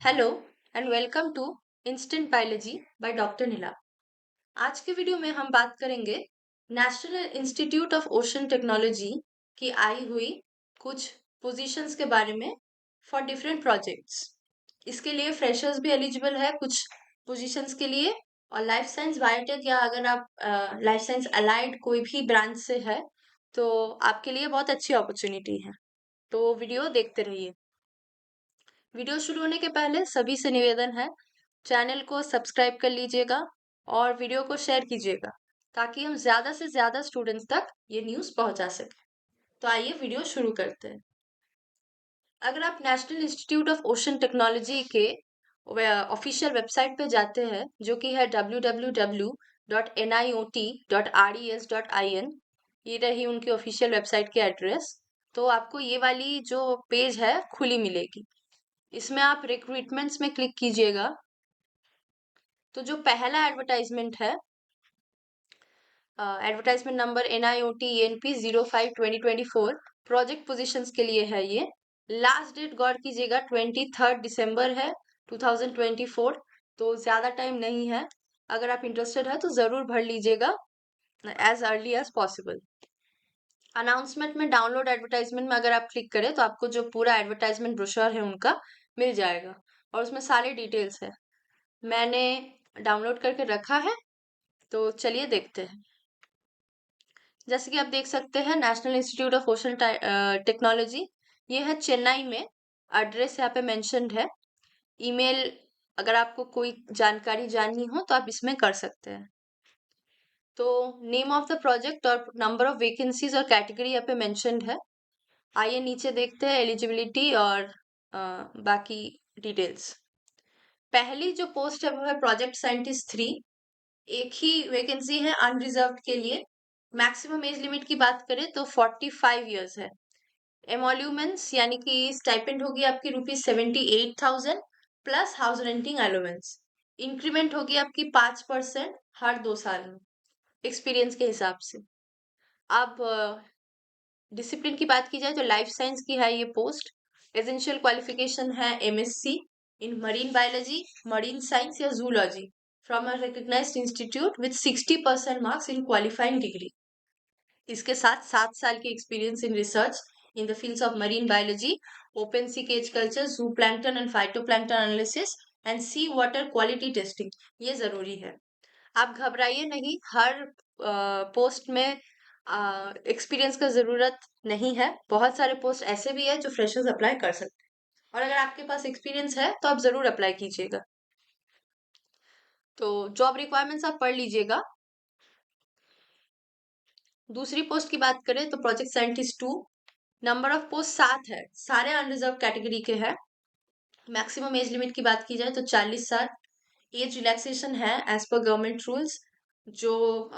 Hello and welcome to instant biology by doctor Neela. आज के video में हम बात करेंगे National Institute of Ocean Technology की आई हुई कुछ पोजीशंस के बारे में फॉर डिफरेंट प्रोजेक्ट्स। इसके लिए फ्रेशर्स भी एलिजिबल है कुछ पोजीशंस के लिए, और लाइफ साइंस बायोटेक या अगर आप लाइफ साइंस अलाइड कोई भी ब्रांच से है तो आपके लिए बहुत अच्छी अपॉर्चुनिटी है। तो वीडियो देखते रहिए। वीडियो शुरू होने के पहले सभी से निवेदन है, चैनल को सब्सक्राइब कर लीजिएगा और वीडियो को शेयर कीजिएगा ताकि हम ज़्यादा से ज़्यादा स्टूडेंट्स तक ये न्यूज़ पहुंचा सकें। तो आइए वीडियो शुरू करते हैं। अगर आप national Institute of Ocean technology के ऑफिशियल वेबसाइट पे जाते हैं जो कि है www.niot.res.in, ये रही उनकी ऑफिशियल वेबसाइट की एड्रेस। तो आपको ये वाली जो पेज है खुली मिलेगी। इसमें आप रिक्रूटमेंट्स में क्लिक कीजिएगा तो जो पहला एडवर्टाइजमेंट है, advertisement number NIOT-ENP 05-2024 project positions के लिए है। ये लास्ट डेट गौर कीजिएगा 23 दिसंबर है 2024, तो ज़्यादा टाइम नहीं है। अगर आप इंटरेस्टेड है तो ज़रूर भर लीजिएगा as early as possible. Announcement में डाउनलोड एडवर्टाइजमेंट में अगर आप क्लिक करें तो आपको जो पूरा एडवर्टाइजमेंट ब्रोशर है उनका मिल जाएगा और उसमें सारे डिटेल्स है। मैंने डाउनलोड करके रखा है, तो चलिए देखते हैं। जैसे कि आप देख सकते हैं national Institute of Ocean technology, ये है चेन्नई में। एड्रेस यहाँ पे मेंशन्ड है। ईमेल अगर आपको कोई जानकारी जाननी हो तो आप इसमें कर सकते हैं। तो नेम ऑफ द प्रोजेक्ट और नंबर ऑफ वैकेंसीज और कैटेगरी यहाँ पे मेंशन्ड है। आइए नीचे देखते हैं एलिजिबिलिटी और बाकी डिटेल्स। पहली जो पोस्ट है वो है प्रोजेक्ट साइंटिस्ट 3। एक ही वैकेंसी है अनरिजर्व्ड के लिए। मैक्सिमम एज लिमिट की बात करें तो 45 ईयर्स है। एमोल्यूमेंट्स यानी कि स्टाइपेंड होगी आपकी ₹78,000 plus house renting allowance. Increment होगी आपकी 5% हर 2 साल में एक्सपीरियंस के हिसाब से। अब डिसिप्लिन की बात की जाए तो लाइफ साइंस की है ये पोस्ट। एसेंशियल क्वालिफिकेशन है MSc in marine biology, marine science या zoology from a recognised institute with 60% marks in qualifying degree. इसके साथ 7 साल की experience in research in the fields of marine biology, open sea cage culture, zooplankton and phytoplankton analysis and sea water quality testing, ये जरूरी है। आप घबराइए नहीं, हर पोस्ट में एक्सपीरियंस का जरूरत नहीं है। बहुत सारे पोस्ट ऐसे भी है जो फ्रेशर्स अप्लाई कर सकते हैं, और अगर आपके पास एक्सपीरियंस है तो आप जरूर अप्लाई कीजिएगा। तो जॉब रिक्वायरमेंट्स आप पढ़ लीजिएगा। दूसरी पोस्ट की बात करें तो project scientist 2। Number of post 7 है, सारे अनरिजर्व कैटेगरी के हैं। मैक्सिमम एज लिमिट की बात की जाए तो 40 साल। एज रिलैक्सेशन है एज पर गवर्नमेंट रूल्स। जो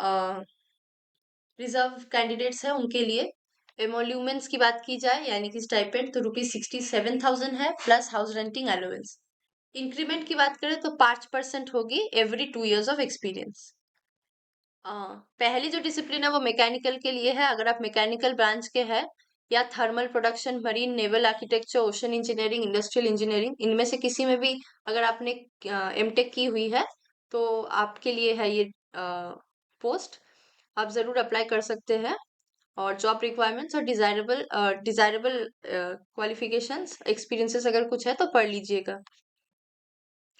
रिजर्व कैंडिडेट्स है उनके लिए। एमोल्यूमेंट्स की बात की जाए यानी कि स्टाइपेंड तो ₹67,000 है plus house renting allowance. Increment की बात करें तो 5% होगी एवरी 2 years ऑफ एक्सपीरियंस। पहली जो डिसिप्लिन है वो मैकेनिकल के लिए है। अगर आप मैकेनिकल ब्रांच के हैं या thermal production, marine, naval architecture, ocean engineering, industrial engineering, इनमें से किसी में भी अगर आपने एमटेक की हुई है तो आपके लिए है ये पोस्ट। आप जरूर अप्लाई कर सकते हैं। और जॉब रिक्वायरमेंट्स और डिजायरेबल क्वालिफिकेशंस, एक्सपीरियंसेस अगर कुछ है तो पढ़ लीजिएगा।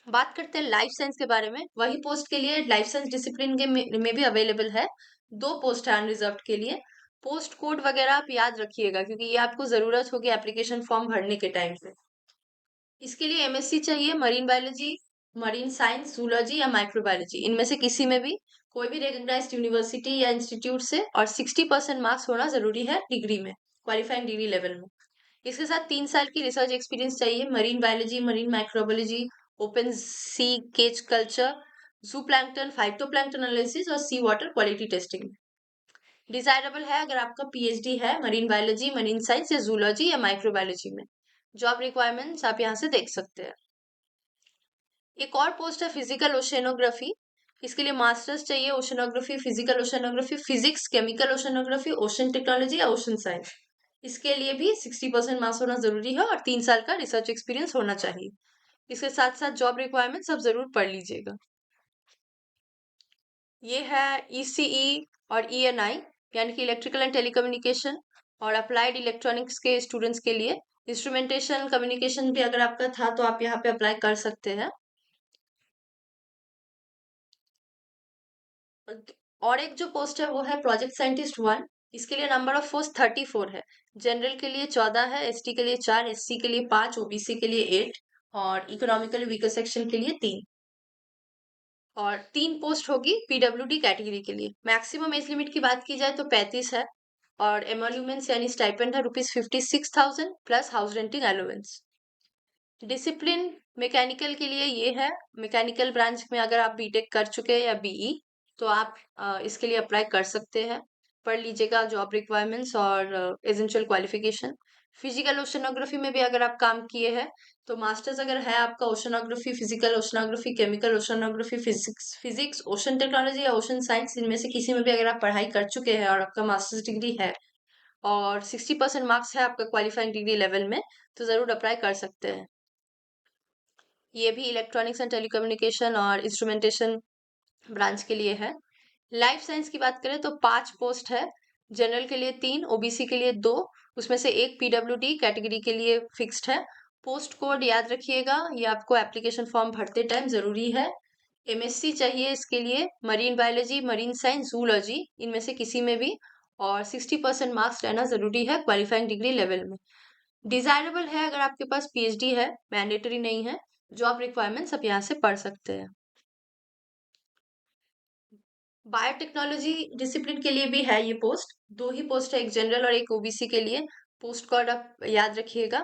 बात करते हैं लाइफ साइंस के बारे में। वही पोस्ट के लिए लाइफ साइंस डिसिप्लिन के में भी अवेलेबल है। 2 पोस्ट है अनरिजर्व्ड के लिए। पोस्ट कोड वगैरह आप याद रखिएगा क्योंकि ये आपको जरूरत होगी एप्लीकेशन फॉर्म भरने के टाइम पे। इसके लिए MSc चाहिए marine biology, marine science, zoology या माइक्रोबायोलॉजी, इनमें से किसी में भी, कोई भी रिकग्नाइज्ड यूनिवर्सिटी या इंस्टीट्यूट से, और 60% मार्क्स होना जरूरी है डिग्री में, क्वालिफाइंग डिग्री लेवल में। इसके साथ 3 साल की रिसर्च एक्सपीरियंस चाहिए marine biology, marine microbiology, open sea cage culture, zooplankton, phytoplankton analysis और sea water quality testing. Desirable है अगर आपका PhD है मरीन बायोलॉजी, मरीन साइंस या जूलॉजी या माइक्रोबायोलॉजी में। जॉब रिक्वायरमेंट्स आप यहाँ से देख सकते हैं। एक और पोस्ट है फिजिकल ओशेनोग्राफी। इसके लिए मास्टर्स चाहिए oceanography, physical oceanography, physics, chemical oceanography, ocean technology या ओशन साइंस। इसके लिए भी 60% मार्क्स होना जरूरी है और 3 साल का रिसर्च एक्सपीरियंस होना चाहिए। इसके साथ साथ जॉब रिक्वायरमेंट सब जरूर पढ़ लीजिएगा। ये है ईसीई और ईएनआई यानी कि इलेक्ट्रिकल एंड टेलीकम्युनिकेशन और अप्लाइड इलेक्ट्रॉनिक्स के स्टूडेंट्स के लिए। इंस्ट्रूमेंटेशन कम्युनिकेशन भी अगर आपका था तो आप यहाँ पे अप्लाई कर सकते हैं। और एक जो पोस्ट है वो है प्रोजेक्ट साइंटिस्ट 1। इसके लिए नंबर ऑफ पोस्ट 34 है। जनरल के लिए 14 है, एसटी के लिए 4, एससी के लिए 5, ओबीसी के लिए 8 और इकोनॉमिकली वीकर सेक्शन के लिए 3। और 3 पोस्ट होगी पीडब्ल्यूडी कैटेगरी के लिए। मैक्सिमम एज लिमिट की बात की जाए तो 35 है और एमोल्यूमेंट्स यानी स्टाइपेंड है ₹56,000 plus house renting allowance. Discipline mechanical के लिए ये है। मैकेनिकल ब्रांच में अगर आप बीटेक कर चुके हैं या बीई तो आप इसके लिए अप्लाई कर सकते हैं। पढ़ लीजिएगा जॉब रिक्वायरमेंट्स और एसेंशियल क्वालिफिकेशन। फिजिकल ओशनोग्राफी में भी अगर आप काम किए हैं तो मास्टर्स अगर है आपका oceanography, physical oceanography, chemical oceanography, physics ocean technology या ओशन साइंस, इनमें से किसी में भी अगर आप पढ़ाई कर चुके हैं और आपका मास्टर्स डिग्री है और 60% मार्क्स है आपका क्वालिफाइंग डिग्री लेवल में तो जरूर अप्लाई कर सकते हैं। ये भी इलेक्ट्रॉनिक्स एंड टेलीकम्युनिकेशन और इंस्ट्रूमेंटेशन ब्रांच के लिए है। लाइफ साइंस की बात करें तो 5 पोस्ट है। जनरल के लिए 3, ओबीसी के लिए 2, उसमें से एक पीडब्ल्यूडी कैटेगरी के लिए फिक्स्ड है। पोस्ट कोड याद रखिएगा, ये आपको एप्लीकेशन फॉर्म भरते टाइम जरूरी है। एमएससी चाहिए इसके लिए, marine biology, marine science, zoology, इनमें से किसी में भी, और 60% मार्क्स रहना जरूरी है क्वालिफाइंग डिग्री लेवल में। डिजायरेबल है अगर आपके पास पीएचडी है, मैंडेटरी नहीं है। जॉब रिक्वायरमेंट्स आप यहाँ से पढ़ सकते हैं। बायोटेक्नोलॉजी डिसिप्लिन के लिए भी है ये पोस्ट। 2 ही पोस्ट है, एक जनरल और एक ओबीसी के लिए। पोस्ट कोड आप याद रखिएगा।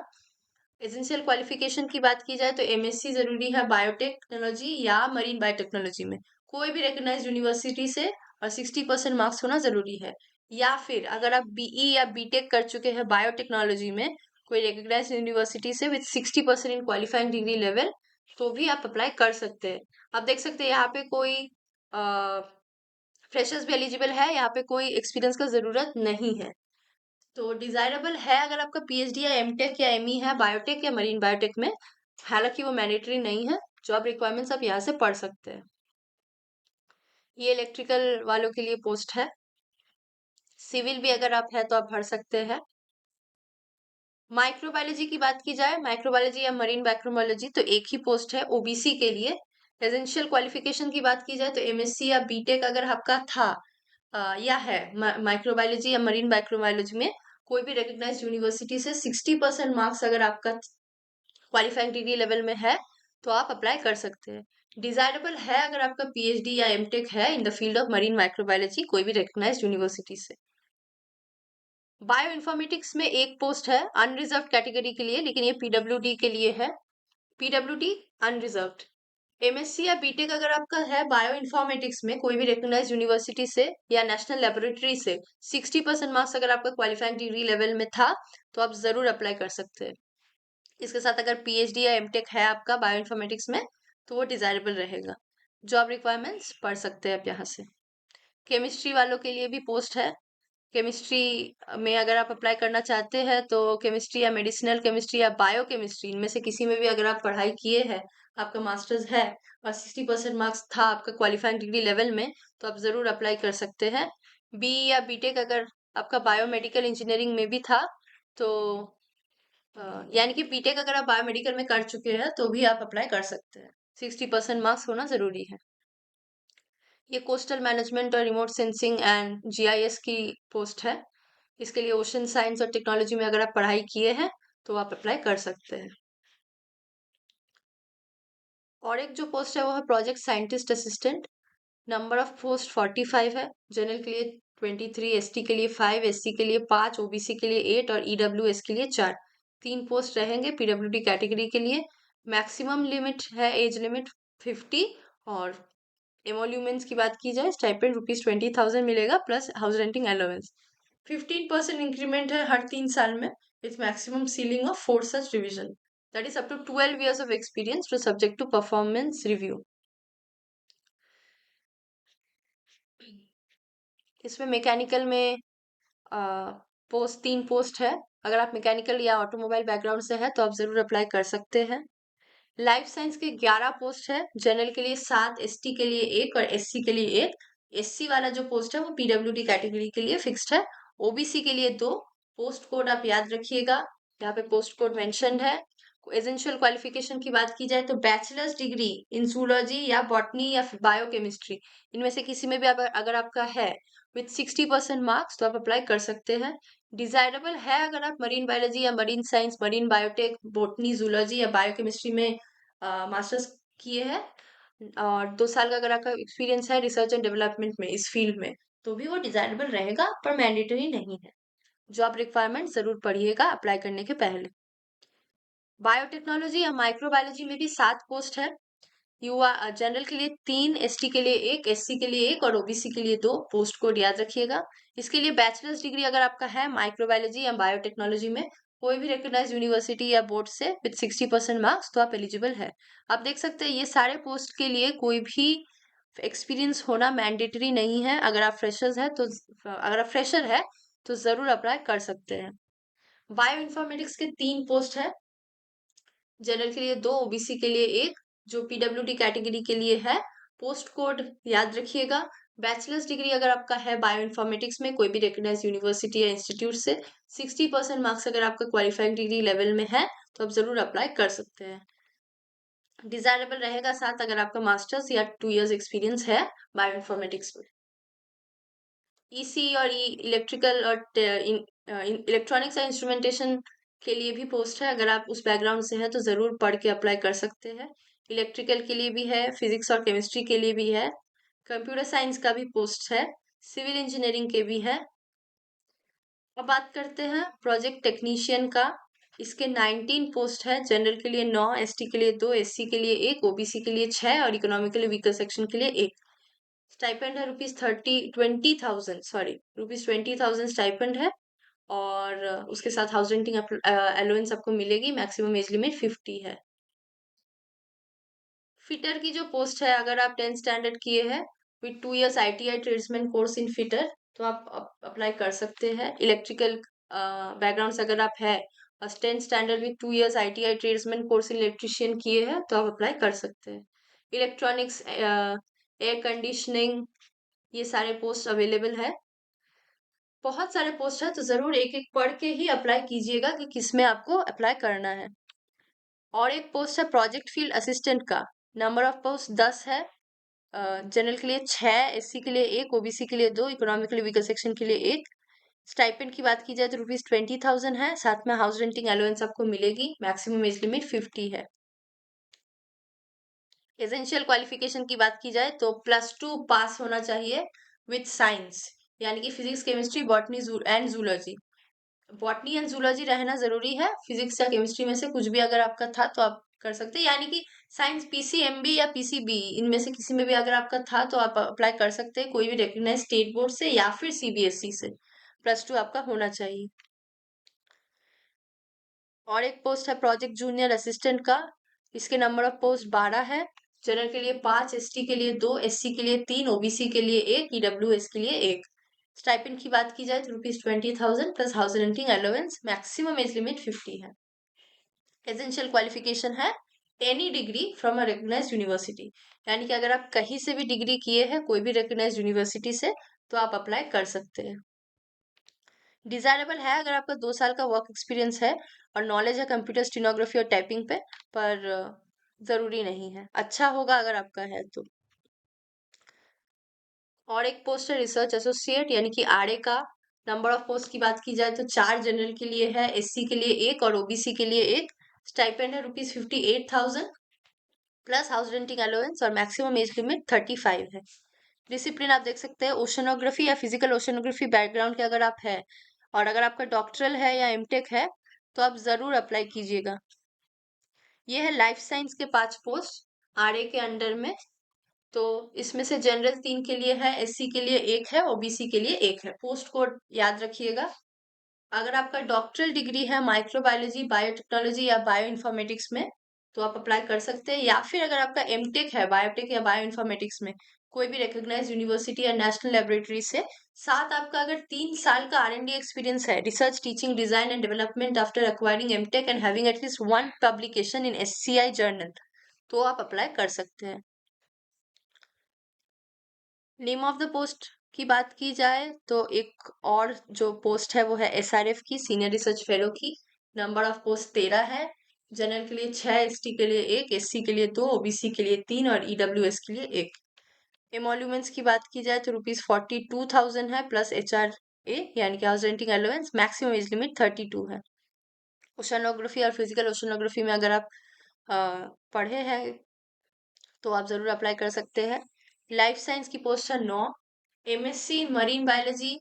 एसेंशियल क्वालिफिकेशन की बात की जाए तो एमएससी जरूरी है बायोटेक्नोलॉजी या मरीन बायोटेक्नोलॉजी में, कोई भी रिकग्नाइज्ड यूनिवर्सिटी से, और 60% मार्क्स होना जरूरी है। या फिर अगर आप बीई या बीटेक कर चुके हैं बायोटेक्नोलॉजी में कोई रिकग्नाइज्ड यूनिवर्सिटी से with 60% in qualifying degree level तो भी आप अप्लाई कर सकते हैं। आप देख सकते हैं यहाँ पे कोई फ्रेशर्स भी एलिजिबल है, यहाँ पे कोई एक्सपीरियंस का जरूरत नहीं है। तो डिजायरेबल है अगर आपका पीएचडी या एमटेक या एमई है बायोटेक या मरीन बायोटेक में, हालांकि वो मैंडेटरी नहीं है। जॉब रिक्वायरमेंट्स आप यहाँ से पढ़ सकते हैं। ये इलेक्ट्रिकल वालों के लिए पोस्ट है। सिविल भी अगर आप है तो आप भर सकते हैं। माइक्रोबायोलॉजी की बात की जाए, माइक्रोबायोलॉजी या मरीन माइक्रोबायोलॉजी, तो एक ही पोस्ट है ओबीसी के लिए। एसेंशियल क्वालिफिकेशन की बात की जाए तो एमएससी या बीटेक अगर आपका था या है माइक्रोबायोलॉजी या मरीन माइक्रोबायोलॉजी में कोई भी रिकग्नाइज्ड यूनिवर्सिटी से 60% मार्क्स अगर आपका क्वालिफाइंग डिग्री लेवल में है तो आप अप्लाई कर सकते हैं। डिजायरेबल है अगर आपका पीएचडी या एमटेक है in the field of marine microbiology कोई भी रिकग्नाइज्ड यूनिवर्सिटी से। बायो इन्फॉर्मेटिक्स में एक पोस्ट है अनरिजर्व कैटेगरी के लिए, लेकिन ये पीडब्ल्यूडी के लिए है। PWD unreserved. एमएससी या बीटेक अगर आपका है बायो इन्फॉर्मेटिक्स में कोई भी रिकग्नाइज्ड यूनिवर्सिटी से या नेशनल लेबोरेटरी से, 60% मार्क्स अगर आपका क्वालिफाइंग डिग्री लेवल में था तो आप जरूर अप्लाई कर सकते हैं। इसके साथ अगर पीएचडी या एमटेक है आपका बायो इन्फॉर्मेटिक्स में तो वो डिजायरेबल रहेगा। जॉब रिक्वायरमेंट्स पढ़ सकते हैं आप यहाँ से। केमिस्ट्री वालों के लिए भी पोस्ट है। केमिस्ट्री में अगर आप अप्लाई करना चाहते हैं तो केमिस्ट्री या मेडिसिनल केमिस्ट्री या बायो केमिस्ट्री, इनमें से किसी में भी अगर आप पढ़ाई किए हैं, आपका मास्टर्स है और 60% मार्क्स था आपका क्वालिफाइंग डिग्री लेवल में तो आप जरूर अप्लाई कर सकते हैं। बी या बीटेक अगर आपका बायोमेडिकल इंजीनियरिंग में भी था तो यानी कि बीटेक अगर आप बायोमेडिकल में कर चुके हैं तो भी आप अप्लाई कर सकते हैं। 60% मार्क्स होना जरूरी है। ये कोस्टल मैनेजमेंट और रिमोट सेंसिंग एंड जीआईएस की पोस्ट है। इसके लिए ओशन साइंस और टेक्नोलॉजी में अगर आप पढ़ाई किए हैं तो आप अप्लाई कर सकते हैं। और एक जो पोस्ट है वो है project scientist assistant. Number of post 45 है। जनरल के लिए 23, एसटी के लिए 5, एससी के लिए 5, ओबीसी के लिए 8 और ईडब्ल्यूएस के लिए 4। 3 पोस्ट रहेंगे पीडब्ल्यूडी कैटेगरी के लिए। मैक्सिमम लिमिट है एज लिमिट 50 और एमोल्यूमेंट्स की बात की जाए स्टाइपेंड ₹20,000 मिलेगा plus house renting allowance. 15% increment है हर 3 साल में with maximum ceiling of 4 such division, that is up to 12 years of experience to subject to performance review। इसमें मैकेनिकल में पोस्ट 3 पोस्ट है। अगर आप मैकेनिकल या ऑटोमोबाइल बैकग्राउंड से है तो आप जरूर अप्लाई कर सकते हैं। लाइफ साइंस के 11 पोस्ट है, जनरल के लिए 7, एसटी के लिए 1 और एससी के लिए 1। एससी वाला जो पोस्ट है वो पीडब्ल्यूडी कैटेगरी के लिए फिक्स्ड है। ओबीसी के लिए 2। पोस्ट कोड आप याद रखिएगा, यहाँ पे पोस्ट कोड मेंशन्ड है। एसेंशियल क्वालिफिकेशन की बात की जाए तो बैचलर्स डिग्री इन जूलॉजी या बॉटनी या बायोकेमिस्ट्री, इनमें से किसी में भी अगर आपका है विथ 60% मार्क्स तो आप अप्लाई कर सकते हैं। डिजायरेबल है अगर आप मरीन बायोलॉजी या marine science, marine biotech, botany, zoology या बायोकेमिस्ट्री में मास्टर्स किए हैं और 2 साल का अगर आपका एक्सपीरियंस है रिसर्च एंड डेवलपमेंट में इस फील्ड में, तो भी वो डिजायरेबल रहेगा, पर मैंडेटरी नहीं है। जो आप रिक्वायरमेंट जरूर पढ़िएगा अप्लाई करने के पहले। बायोटेक्नोलॉजी या माइक्रोबायोलॉजी में भी 7 पोस्ट है। युवा जनरल के लिए 3, एसटी के लिए 1, एससी के लिए 1 और ओबीसी के लिए 2। पोस्ट कोड याद रखिएगा। इसके लिए बैचलर्स डिग्री अगर आपका है माइक्रोबायोलॉजी या बायोटेक्नोलॉजी में कोई भी रिकॉग्नाइज्ड यूनिवर्सिटी या बोर्ड से विद 60% मार्क्स, तो आप एलिजिबल है। आप देख सकते हैं ये सारे पोस्ट के लिए कोई भी एक्सपीरियंस होना मैंडेटरी नहीं है। अगर आप फ्रेशर है तो जरूर अप्लाई कर सकते हैं। बायो इन्फॉर्मेटिक्स के 3 पोस्ट है, जनरल के लिए 2, ओबीसी के लिए 1, जो पीडब्ल्यूडी कैटेगरी के लिए है। पोस्ट कोड याद रखिएगा। बैचलर्स डिग्री अगर आपका है बायो इन्फॉर्मेटिक्स में कोई भी रिकॉग्नाइज्ड यूनिवर्सिटी या इंस्टीट्यूट से, 60% मार्क्स अगर आपका क्वालिफाइंग डिग्री लेवल में है तो आप जरूर अप्लाई कर सकते हैं। डिजायरेबल रहेगा साथ अगर आपका मास्टर्स या 2 इयर्स एक्सपीरियंस है बायो इन्फॉर्मेटिक्स में। ईसी और इलेक्ट्रिकल और इलेक्ट्रॉनिक्स और इंस्ट्रूमेंटेशन के लिए भी पोस्ट है। अगर आप उस बैकग्राउंड से हैं तो जरूर पढ़ के अप्लाई कर सकते हैं। इलेक्ट्रिकल के लिए भी है, फिजिक्स और केमिस्ट्री के लिए भी है, कंप्यूटर साइंस का भी पोस्ट है, सिविल इंजीनियरिंग के भी है। अब बात करते हैं प्रोजेक्ट टेक्नीशियन का। इसके 19 पोस्ट है, जनरल के लिए 9, एसटी के लिए 2, एससी के लिए 1, ओबीसी के लिए 6 और इकोनॉमिकली वीकर सेक्शन के लिए 1। स्टाइपेंड है रुपीज 20,000 स्टाइपेंड है और उसके साथ हाउस रेंटिंग अलाउंस आपको मिलेगी। मैक्सिमम एज लिमिट 50 है। फिटर की जो पोस्ट है, अगर आप 10th स्टैंडर्ड किए हैं with 2 years ITI tradesman course in fitter, तो आप अप्लाई कर सकते हैं। इलेक्ट्रिकल बैकग्राउंड से अगर आप है और 10th standard with 2 years ITI tradesman course in electrician किए हैं तो आप अप्लाई कर सकते हैं। इलेक्ट्रॉनिक्स, एयर कंडीशनिंग, ये सारे पोस्ट अवेलेबल है। बहुत सारे पोस्ट है तो जरूर एक एक पढ़ के ही अप्लाई कीजिएगा कि किसमें आपको अप्लाई करना है। और एक पोस्ट है प्रोजेक्ट फील्ड असिस्टेंट का। नंबर ऑफ पोस्ट 10 है। जनरल के लिए 6, एससी के लिए 1, ओबीसी के लिए 2, इकोनॉमिकली वीकर सेक्शन के लिए 1। स्टाइपेंड की बात की जाए तो रुपीज 20,000 है, साथ में हाउस रेंटिंग अलाउंस आपको मिलेगी। मैक्सिमम एज लिमिट 50 है। एसेंशियल क्वालिफिकेशन की बात की जाए तो +2 पास होना चाहिए विथ साइंस, यानी कि physics, chemistry, botany and zoology. Botany and zoology रहना जरूरी है। फिजिक्स या केमिस्ट्री में से कुछ भी अगर आपका था तो आप कर सकते हैं, यानी कि साइंस पीसीएमबी या पीसीबी इनमें से किसी में भी अगर आपका था तो आप अप्लाई कर सकते हैं, कोई भी रिकग्नाइज स्टेट बोर्ड से या फिर सीबीएसई से। +2 आपका होना चाहिए। और एक पोस्ट है प्रोजेक्ट जूनियर असिस्टेंट का। इसके नंबर ऑफ पोस्ट 12 है। जनरल के लिए 5, एसटी के लिए 2, एससी के लिए 3, ओबीसी के लिए 1, ईडब्ल्यूएस के लिए 1। स्टाइपेंड की बात की जाए तो rupees 20,000 plus house renting allowance. Maximum age limit 50 है। एसेंशियल क्वालिफिकेशन है any degree from a recognised university, यानी कि अगर आप कहीं से भी डिग्री किए हैं कोई भी रिकग्नाइज्ड यूनिवर्सिटी से तो आप अप्लाई कर सकते हैं। डिजायरेबल है अगर आपका 2 साल का वर्क एक्सपीरियंस है और नॉलेज है कंप्यूटर स्टेनोग्राफी और टाइपिंग पे, पर जरूरी नहीं है। अच्छा होगा अगर आपका है तो। और एक पोस्ट है रिसर्च एसोसिएट, यानी कि आरए का। नंबर ऑफ पोस्ट की बात की जाए तो 4 जनरल के लिए है, एससी के लिए 1 और ओबीसी के लिए 1। स्टाइपेंड है rupees 58,000 plus house renting allowance और मैक्सिमम एज लिमिट 35 है। डिसिप्लिन आप देख सकते हैं, ओशनोग्राफी या फिजिकल ओशनोग्राफी बैकग्राउंड के अगर आप है और अगर आपका डॉक्टरल है या एमटेक है तो आप जरूर अप्लाई कीजिएगा। ये है लाइफ साइंस के 5 पोस्ट आरए के अंडर में। तो इसमें से जनरल 3 के लिए है, एससी के लिए 1 है, ओबीसी के लिए 1 है। पोस्ट कोड याद रखिएगा। अगर आपका डॉक्टरल डिग्री है माइक्रोबायोलॉजी, बायोटेक्नोलॉजी या बायो इन्फॉर्मेटिक्स में तो आप अप्लाई कर सकते हैं, या फिर अगर आपका एमटेक है बायोटेक या बायो इन्फॉर्मेटिक्स में कोई भी रिकॉग्नाइज यूनिवर्सिटी या नेशनल लेबोरेटरी से, साथ आपका अगर 3 साल का आर&डी एक्सपीरियंस है, research, teaching, design and development after acquiring MTech and having at least 1 publication in SCI journal, तो आप अप्लाई कर सकते हैं। नेम ऑफ द पोस्ट की बात की जाए तो एक और जो पोस्ट है वो है एसआरएफ की, सीनियर रिसर्च फेलो की। नंबर ऑफ पोस्ट 13 है। जनरल के लिए 6, एसटी के लिए 1, एससी के लिए 2, ओबीसी के लिए 3 और ईडब्ल्यूएस के लिए 1। एमोल्यूमेंट्स की बात की जाए तो ₹42,000 है प्लस HRA यानी कि house renting allowance. Maximum age limit 32 है। ओशनोग्राफी और फिजिकल ओशनोग्राफी में अगर आप पढ़े हैं तो आप जरूर अप्लाई कर सकते हैं। लाइफ साइंस की पोस्ट है 9। MSc in marine biology,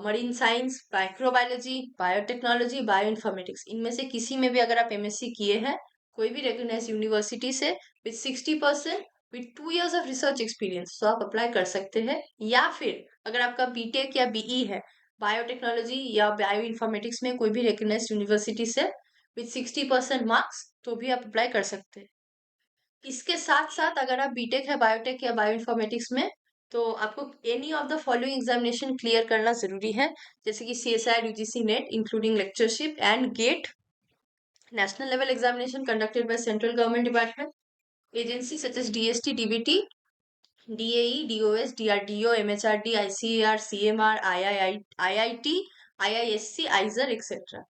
marine science, microbiology, biotechnology, bio informatics, इनमें से किसी में भी अगर आप एमएससी किए हैं कोई भी रिकॉग्नाइज्ड यूनिवर्सिटी से with 60% with 2 years of research experience, तो आप अप्लाई कर सकते हैं। या फिर अगर आपका बीटेक या बीई है बायोटेक्नोलॉजी या बायो इन्फॉर्मेटिक्स में कोई भी रिकॉग्नाइज्ड यूनिवर्सिटी से विद 60% मार्क्स, तो भी आप अप्लाई कर सकते हैं। इसके साथ साथ अगर आप बीटेक है बायोटेक या बायो इन्फॉर्मेटिक्स में, तो आपको any of the following examination clear करना जरूरी है, जैसे कि CSIR, UGC NET including lectureship and GATE, national level examination conducted by central government department agency such as DST, DBT, DAE, DOS, DRDO, MHRD, ICAR, CMR, IIT, IISC, आइजर etcetera.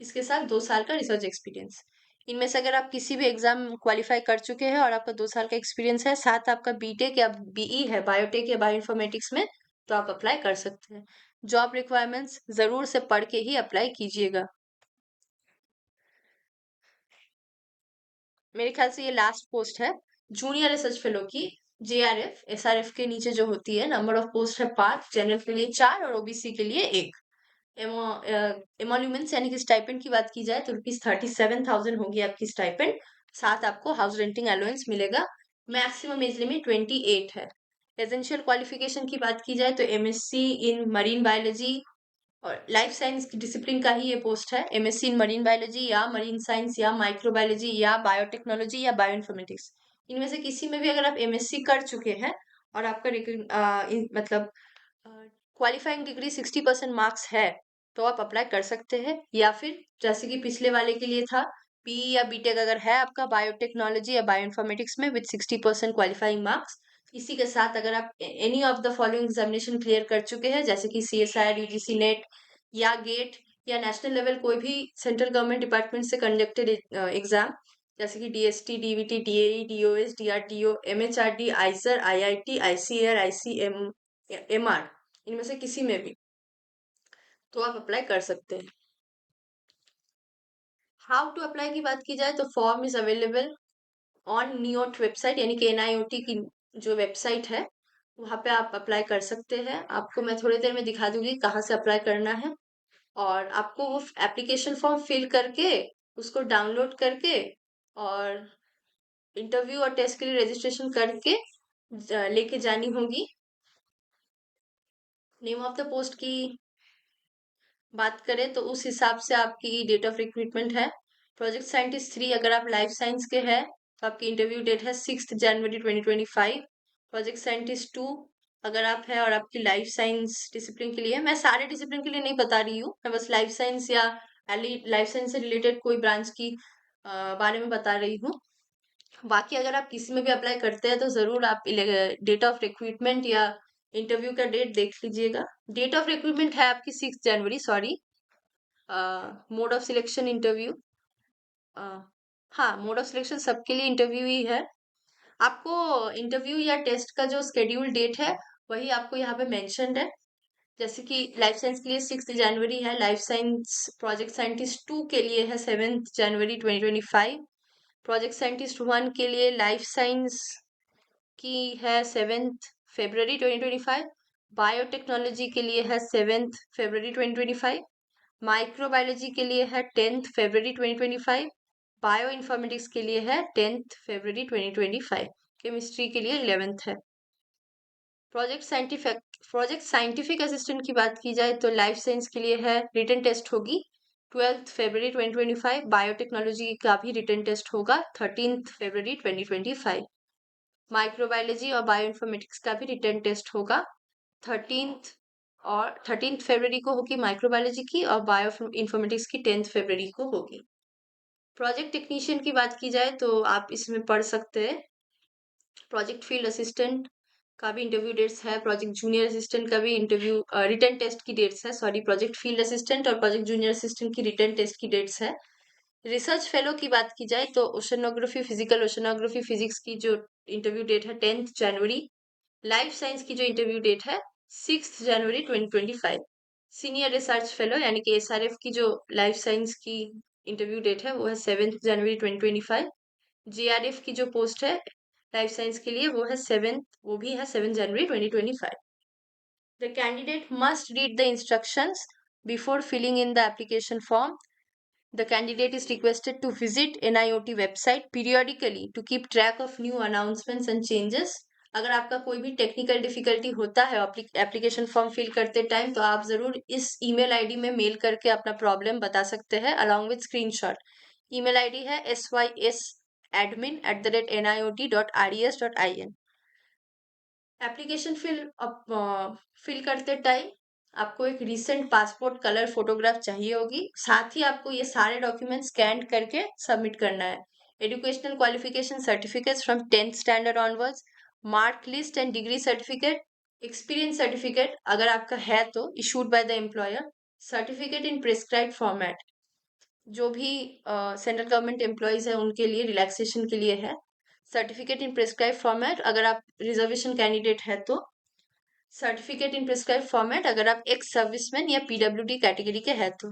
इसके साथ 2 साल का research experience. इनमें से अगर आप किसी भी एग्जाम क्वालिफाई कर चुके हैं और आपका 2 साल का एक्सपीरियंस है, साथ आपका बीटेक या बीई है बायोटेक या बायो इन्फॉर्मेटिक्स में, तो आप अप्लाई कर सकते हैं। जॉब रिक्वायरमेंट्स जरूर से पढ़ के ही अप्लाई कीजिएगा। मेरे ख्याल से ये लास्ट पोस्ट है जूनियर रिसर्च फेलो की। JRF SRF के नीचे जो होती है, नंबर ऑफ पोस्ट है 5, जनरल के लिए 4 और ओबीसी के लिए 1। एमोल्यूमेंट्स यानी कि स्टाइपेंड की बात की जाए तो ₹37,000 होगी आपकी स्टाइपेंड। साथ आपको हाउस रेंटिंग अलाउंस मिलेगा। मैक्सिमम एज लिमिट 28 है। एसेंशियल क्वालिफिकेशन की बात की जाए तो MSc इन मरीन बायोलॉजी और लाइफ साइंस की डिसिप्लिन का ही ये पोस्ट है। MSc इन मरीन बायोलॉजी या मरीन साइंस या माइक्रोबायोलॉजी या बायोटेक्नोलॉजी या बायो इन्फॉर्मेटिक्स, इनमें से किसी में भी अगर आप MSc कर चुके हैं और आपका मतलब क्वालिफाइंग डिग्री 60% मार्क्स है, तो आप अप्लाई कर सकते हैं। या फिर जैसे कि पिछले वाले के लिए था, बीई या बीटेक अगर है आपका बायोटेक्नोलॉजी या बायो इन्फॉर्मेटिक्स में विद 60% क्वालिफाइंग मार्क्स, इसी के साथ अगर आप any of the following examination clear कर चुके हैं, जैसे कि CSIR, UGC नेट या गेट या नेशनल लेवल कोई भी सेंट्रल गवर्नमेंट डिपार्टमेंट से कंडक्टेड एग्जाम, जैसे कि DST, DBT, DAE, DOS, DRDO, MHRD, आइजर, IIT, ICAR, ICMR, इनमें से किसी में भी, तो आप अप्लाई कर सकते हैं। हाउ टू अप्लाई की बात की जाए तो form is available on NIOT website यानी कि NIOT की जो वेबसाइट है वहां पे आप अप्लाई कर सकते हैं। आपको मैं थोड़ी देर में दिखा दूंगी कहाँ से अप्लाई करना है। और आपको वो एप्लीकेशन फॉर्म फिल करके उसको डाउनलोड करके और इंटरव्यू और टेस्ट के लिए रजिस्ट्रेशन करके लेके जानी होगी। नेम ऑफ द पोस्ट की बात करें तो उस हिसाब से आपकी डेट ऑफ रिक्रूटमेंट है। प्रोजेक्ट साइंटिस्ट 3 अगर आप लाइफ साइंस के हैं तो आपकी इंटरव्यू डेट है 6 जनवरी 2025। प्रोजेक्ट साइंटिस्ट 2 अगर आप हैं और आपकी लाइफ साइंस डिसिप्लिन के लिए, मैं सारे डिसिप्लिन के लिए नहीं बता रही हूँ, मैं बस लाइफ साइंस या लाइफ साइंस से रिलेटेड कोई ब्रांच की बारे में बता रही हूँ। बाकी अगर आप किसी में भी अप्लाई करते हैं तो जरूर आप डेट ऑफ रिक्रूटमेंट या इंटरव्यू का डेट देख लीजिएगा। डेट ऑफ रिक्रूटमेंट है आपकी 6 जनवरी, sorry. Mode of selection interview, हाँ मोड ऑफ सिलेक्शन सबके लिए इंटरव्यू ही है। आपको इंटरव्यू या टेस्ट का जो स्केड्यूल डेट है वही आपको यहाँ पे मेंशन्ड है। जैसे कि लाइफ साइंस के लिए 6 जनवरी है, लाइफ साइंस प्रोजेक्ट साइंटिस्ट 2 के लिए है 7 जनवरी 2025, प्रोजेक्ट साइंटिस्ट 1 के लिए लाइफ साइंस की है 7 फरवरी 2025, बायोटेक्नोलॉजी के लिए है 7 फरवरी 2025, माइक्रोबायोलॉजी के लिए है 10 फरवरी 2025, बायो इन्फॉर्मेटिक्स के लिए है 10 फरवरी 2025, केमिस्ट्री के लिए 11 है। प्रोजेक्ट साइंटिफिक असिस्टेंट की बात की जाए तो लाइफ साइंस के लिए है रिटन टेस्ट होगी 12 फरवरी 2025, बायोटेक्नोलॉजी का भी रिटन टेस्ट होगा 13 फरवरी 2025, माइक्रोबायोलॉजी और बायो इन्फॉर्मेटिक्स का भी रिटन टेस्ट होगा 13 फरवरी को होगी माइक्रोबायोलॉजी की, और बायो इन्फॉर्मेटिक्स की 10 फरवरी को होगी। प्रोजेक्ट टेक्नीशियन की बात की जाए तो आप इसमें पढ़ सकते हैं। प्रोजेक्ट फील्ड असिस्टेंट का भी इंटरव्यू डेट्स है, प्रोजेक्ट जूनियर असिस्टेंट का भी इंटरव्यू रिटर्न टेस्ट की डेट्स है, सॉरी प्रोजेक्ट फील्ड असिस्टेंट और प्रोजेक्ट जूनियर असिस्टेंट की रिटर्न टेस्ट की डेट्स है। रिसर्च फेलो की बात की जाए तो ओशनोग्राफी फिजिकल ओशनोग्राफी फिजिक्स की जो इंटरव्यू डेट है 10th जनवरी। लाइफ साइंस की जो इंटरव्यू डेट है 6 जनवरी 2025। सीनियर रिसर्च फेलो यानी कि एसआरएफ की जो लाइफ साइंस की इंटरव्यू डेट है वो है 7 जनवरी 2025। जीआरएफ की जो पोस्ट है लाइफ साइंस के लिए वो भी है 7 जनवरी 2025। The candidate must read the instructions before filling in the application form. The candidate is requested to visit NIOT website periodically to keep track of new announcements and changes. अगर आपका कोई भी technical difficulty होता है application form fill करते time तो आप जरूर इस ईमेल आईडी में मेल करके अपना प्रॉब्लम बता सकते हैं along with screenshot. Email ID है sysadmin@niot.res.in। एप्लीकेशन फिल करते टाइम आपको एक रीसेंट पासपोर्ट कलर फोटोग्राफ चाहिए होगी, साथ ही आपको ये सारे डॉक्यूमेंट स्कैन करके सबमिट करना है। Educational qualification certificates from 10th standard onwards, mark list and degree certificate, experience certificate अगर आपका है तो issued by the employer, certificate in prescribed format जो भी सेंट्रल गवर्नमेंट एम्प्लॉयज है उनके लिए रिलैक्सेशन के लिए है, सर्टिफिकेट इन प्रिस्क्राइब फॉर्मेट अगर आप रिजर्वेशन कैंडिडेट है तो, सर्टिफिकेट इन प्रिस्क्राइब फॉर्मेट अगर आप एक्स सर्विसमैन या पीडब्ल्यूडी कैटेगरी के है तो।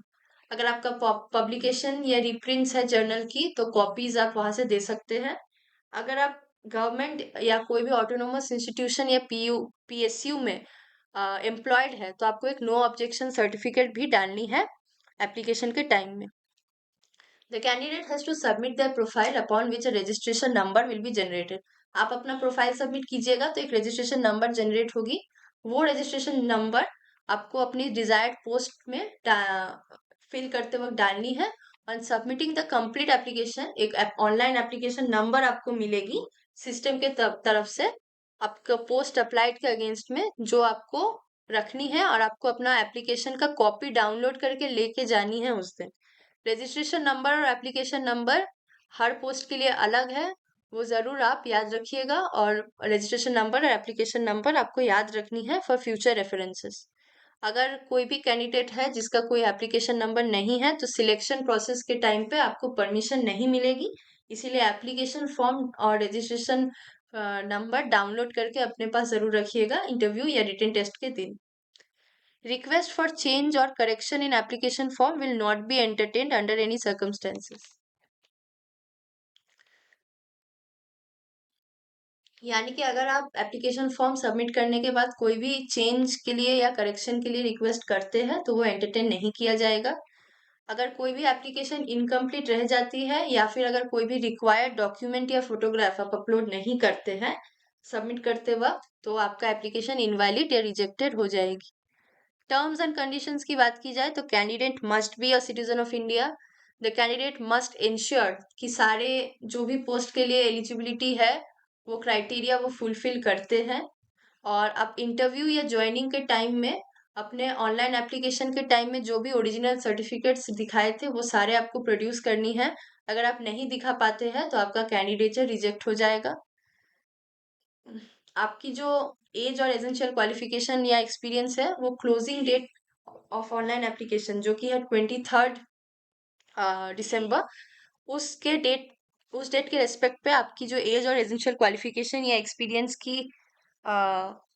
अगर आपका पब्लिकेशन या रिप्रिंट्स है जर्नल की तो कॉपीज आप वहां से दे सकते हैं। अगर आप गवर्नमेंट या कोई भी ऑटोनोमस इंस्टीट्यूशन या पीएसयू में एम्प्लॉयड है तो आपको एक नो ऑब्जेक्शन सर्टिफिकेट भी डालनी है एप्लीकेशन के टाइम में। The candidate has to submit their profile upon which a registration number will be generated. आप अपना प्रोफाइल सबमिट कीजिएगा तो एक रजिस्ट्रेशन नंबर जनरेट होगी। वो रजिस्ट्रेशन नंबर आपको अपनी डिजायर्ड पोस्ट में फिल करते वक्त डालनी है। और सबमिटिंग द कंप्लीट एप्लीकेशन एक ऑनलाइन एप्लीकेशन नंबर आपको मिलेगी सिस्टम के तरफ से आपका पोस्ट अप्लाइड के अगेंस्ट में जो आपको रखनी है और आपको अपना एप्लीकेशन का कॉपी डाउनलोड करके लेके जानी है उस दिन। रजिस्ट्रेशन नंबर और एप्लीकेशन नंबर हर पोस्ट के लिए अलग है, वो ज़रूर आप याद रखिएगा। और रजिस्ट्रेशन नंबर और एप्लीकेशन नंबर आपको याद रखनी है फॉर फ्यूचर रेफरेंसेस। अगर कोई भी कैंडिडेट है जिसका कोई एप्लीकेशन नंबर नहीं है तो सिलेक्शन प्रोसेस के टाइम पे आपको परमिशन नहीं मिलेगी, इसीलिए एप्लीकेशन फॉर्म और रजिस्ट्रेशन नंबर डाउनलोड करके अपने पास ज़रूर रखिएगा इंटरव्यू या रिटन टेस्ट के दिन। Request for change or correction in application form will not be entertained under any circumstances. यानी कि अगर आप एप्लीकेशन फॉर्म सबमिट करने के बाद कोई भी चेंज के लिए या करेक्शन के लिए रिक्वेस्ट करते हैं तो वो एंटरटेन नहीं किया जाएगा। अगर कोई भी एप्लीकेशन इनकम्प्लीट रह जाती है या फिर अगर कोई भी रिक्वायर्ड डॉक्यूमेंट या फोटोग्राफ आप अपलोड नहीं करते हैं सबमिट करते वक्त तो आपका एप्लीकेशन इनवैलिड या रिजेक्टेड हो जाएगी। टर्म्स एंड कंडीशंस की बात की जाए तो candidate must be a citizen of India. The candidate must ensure कि सारे जो भी पोस्ट के लिए एलिजिबिलिटी है वो क्राइटेरिया वो फुलफिल करते हैं। और आप इंटरव्यू या ज्वाइनिंग के टाइम में अपने ऑनलाइन एप्लीकेशन के टाइम में जो भी ओरिजिनल सर्टिफिकेट्स दिखाए थे वो सारे आपको प्रोड्यूस करनी है। अगर आप नहीं दिखा पाते हैं तो आपका कैंडिडेचर रिजेक्ट हो जाएगा। आपकी जो एज और एसेंशियल क्वालिफिकेशन या एक्सपीरियंस है वो closing date of online application जो कि है 23rd दिसंबर, उसके डेट उस डेट के रेस्पेक्ट पे आपकी जो एज और एसेंशियल क्वालिफिकेशन या एक्सपीरियंस की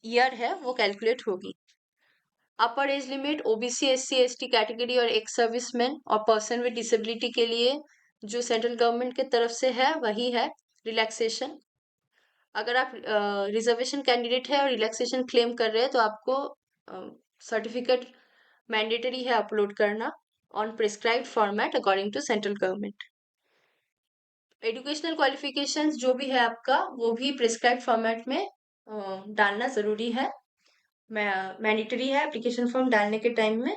ईयर है वो कैलकुलेट होगी। अपर age limit OBC SC ST category और एक्स सर्विसमैन और पर्सन विद डिसेबिलिटी के लिए जो सेंट्रल गवर्नमेंट के तरफ से है वही है रिलैक्सेशन। अगर आप रिजर्वेशन कैंडिडेट है और रिलैक्सेशन क्लेम कर रहे हैं तो आपको सर्टिफिकेट मैंडेटरी है अपलोड करना on prescribed format according to central government. Educational qualifications जो भी है आपका वो भी प्रिस्क्राइब्ड फॉर्मेट में डालना जरूरी है, मैंडेटरी है एप्लीकेशन फॉर्म डालने के टाइम में।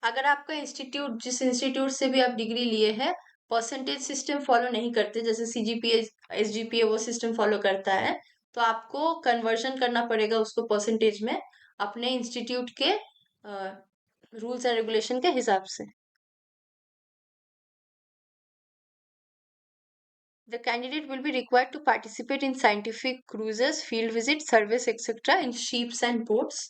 अगर आपका इंस्टीट्यूट जिस इंस्टीट्यूट से भी आप डिग्री लिए हैं परसेंटेज सिस्टम फॉलो नहीं करते जैसे सीजीपीए एसजीपीए वो सिस्टम फॉलो करता है तो आपको कन्वर्जन करना पड़ेगा उसको परसेंटेज में अपने इंस्टीट्यूट के रूल्स एंड रेगुलेशन के हिसाब से। The candidate will be required to participate in scientific cruises, field visits, surveys, etc. in ships and boats.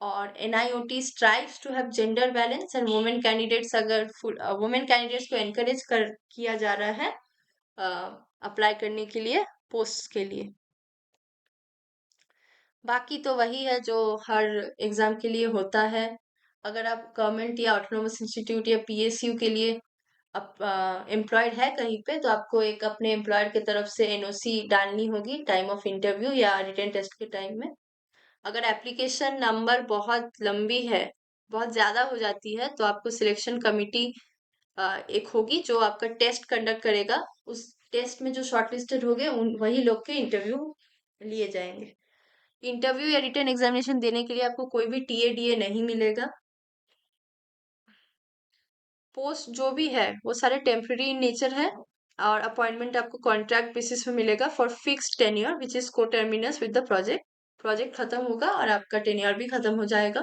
और NIOT strives to have gender balance and women candidates अगर women candidates को encourage किया जा रहा है अप्लाई करने के लिए पोस्ट के लिए। बाकी तो वही है जो हर एग्जाम के लिए होता है। अगर आप गवर्नमेंट या ऑटोनोमस इंस्टीट्यूट या PSU के लिए एम्प्लॉयड है कहीं पे, तो आपको एक अपने एम्प्लॉयर की तरफ से NOC डालनी होगी टाइम ऑफ इंटरव्यू या रिटन टेस्ट के टाइम में। अगर एप्लीकेशन नंबर बहुत लंबी है, बहुत ज्यादा हो जाती है, तो आपको सिलेक्शन कमिटी एक होगी जो आपका टेस्ट कंडक्ट करेगा। उस टेस्ट में जो शॉर्टलिस्टेड हो गए उन वही लोग के इंटरव्यू लिए जाएंगे। इंटरव्यू या रिटन एग्जामिनेशन देने के लिए आपको कोई भी TADA नहीं मिलेगा। पोस्ट जो भी है वो सारे टेम्पररी इन नेचर है और अपॉइंटमेंट आपको कॉन्ट्रैक्ट बेसिस में मिलेगा for fixed tenure which is coterminous with the project. Project खत्म होगा और आपका टेन्योर भी खत्म हो जाएगा।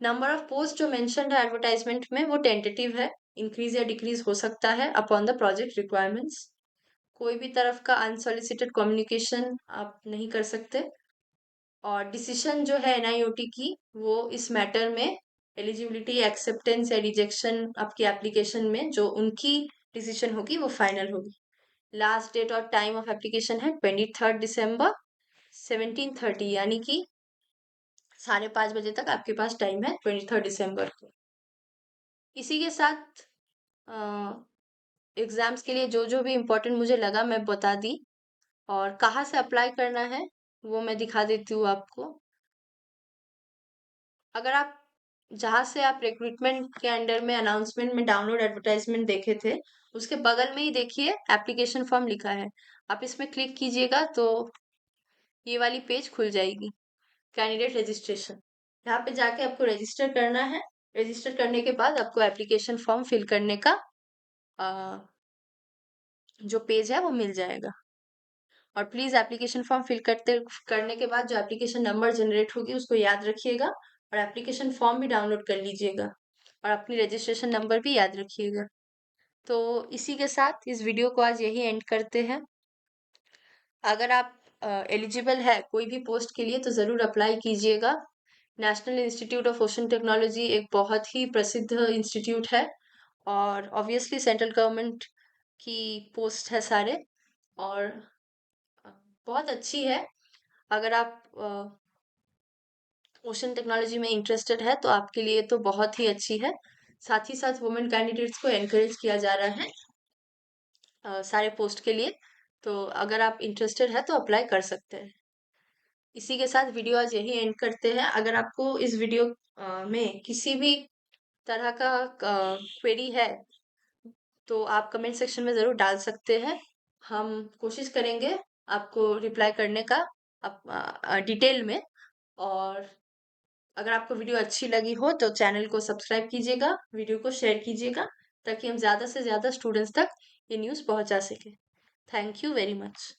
नंबर ऑफ पोस्ट जो मेंशन्ड है एडवर्टाइजमेंट में वो टेंटेटिव है, इंक्रीज या डिक्रीज हो सकता है अपॉन द प्रोजेक्ट रिक्वायरमेंट्स। कोई भी तरफ का अनसॉलिसिटेड कम्युनिकेशन आप नहीं कर सकते। और डिसीजन जो है NIOT की वो इस मैटर में एलिजिबिलिटी एक्सेप्टेंस या रिजेक्शन आपकी एप्लीकेशन में जो उनकी डिसीजन होगी वो फाइनल होगी। लास्ट डेट और टाइम ऑफ एप्लीकेशन है 23 दिसंबर 17:30, यानी कि 5:30 बजे तक आपके पास टाइम है 23 दिसंबर को। इसी के साथ एग्जाम्स के लिए जो जो भी इम्पोर्टेंट मुझे लगा मैं बता दी। और कहाँ से अप्लाई करना है वो मैं दिखा देती हूँ आपको। अगर आप जहाँ से आप रिक्रूटमेंट के अंडर में अनाउंसमेंट में डाउनलोड एडवर्टाइजमेंट देखे थे उसके बगल में ही देखिए एप्लीकेशन फॉर्म लिखा है, आप इसमें क्लिक कीजिएगा तो ये वाली पेज खुल जाएगी, कैंडिडेट रजिस्ट्रेशन। यहाँ पे जाके आपको रजिस्टर करना है। रजिस्टर करने के बाद आपको एप्लीकेशन फॉर्म फिल करने का जो पेज है वो मिल जाएगा। और प्लीज एप्लीकेशन फॉर्म फिल करने के बाद जो एप्लीकेशन नंबर जनरेट होगी उसको याद रखिएगा और एप्लीकेशन फॉर्म भी डाउनलोड कर लीजिएगा और अपनी रजिस्ट्रेशन नंबर भी याद रखिएगा। तो इसी के साथ इस वीडियो को आज यही एंड करते हैं। अगर आप एलिजिबल है कोई भी पोस्ट के लिए तो ज़रूर अप्लाई कीजिएगा। National Institute of Ocean technology एक बहुत ही प्रसिद्ध इंस्टीट्यूट है और ऑब्वियसली सेंट्रल गवर्नमेंट की पोस्ट है सारे, और बहुत अच्छी है। अगर आप ओशन टेक्नोलॉजी में इंटरेस्टेड है तो आपके लिए तो बहुत ही अच्छी है। साथ ही साथ वुमेन कैंडिडेट्स को एनकरेज किया जा रहा है सारे पोस्ट के लिए। तो अगर आप इंटरेस्टेड है तो अप्लाई कर सकते हैं। इसी के साथ वीडियो आज यही एंड करते हैं। अगर आपको इस वीडियो में किसी भी तरह का क्वेरी है तो आप कमेंट सेक्शन में ज़रूर डाल सकते हैं। हम कोशिश करेंगे आपको रिप्लाई करने का डिटेल में। और अगर आपको वीडियो अच्छी लगी हो तो चैनल को सब्सक्राइब कीजिएगा, वीडियो को शेयर कीजिएगा ताकि हम ज़्यादा से ज़्यादा स्टूडेंट्स तक ये न्यूज़ पहुंचा सकें। Thank you very much.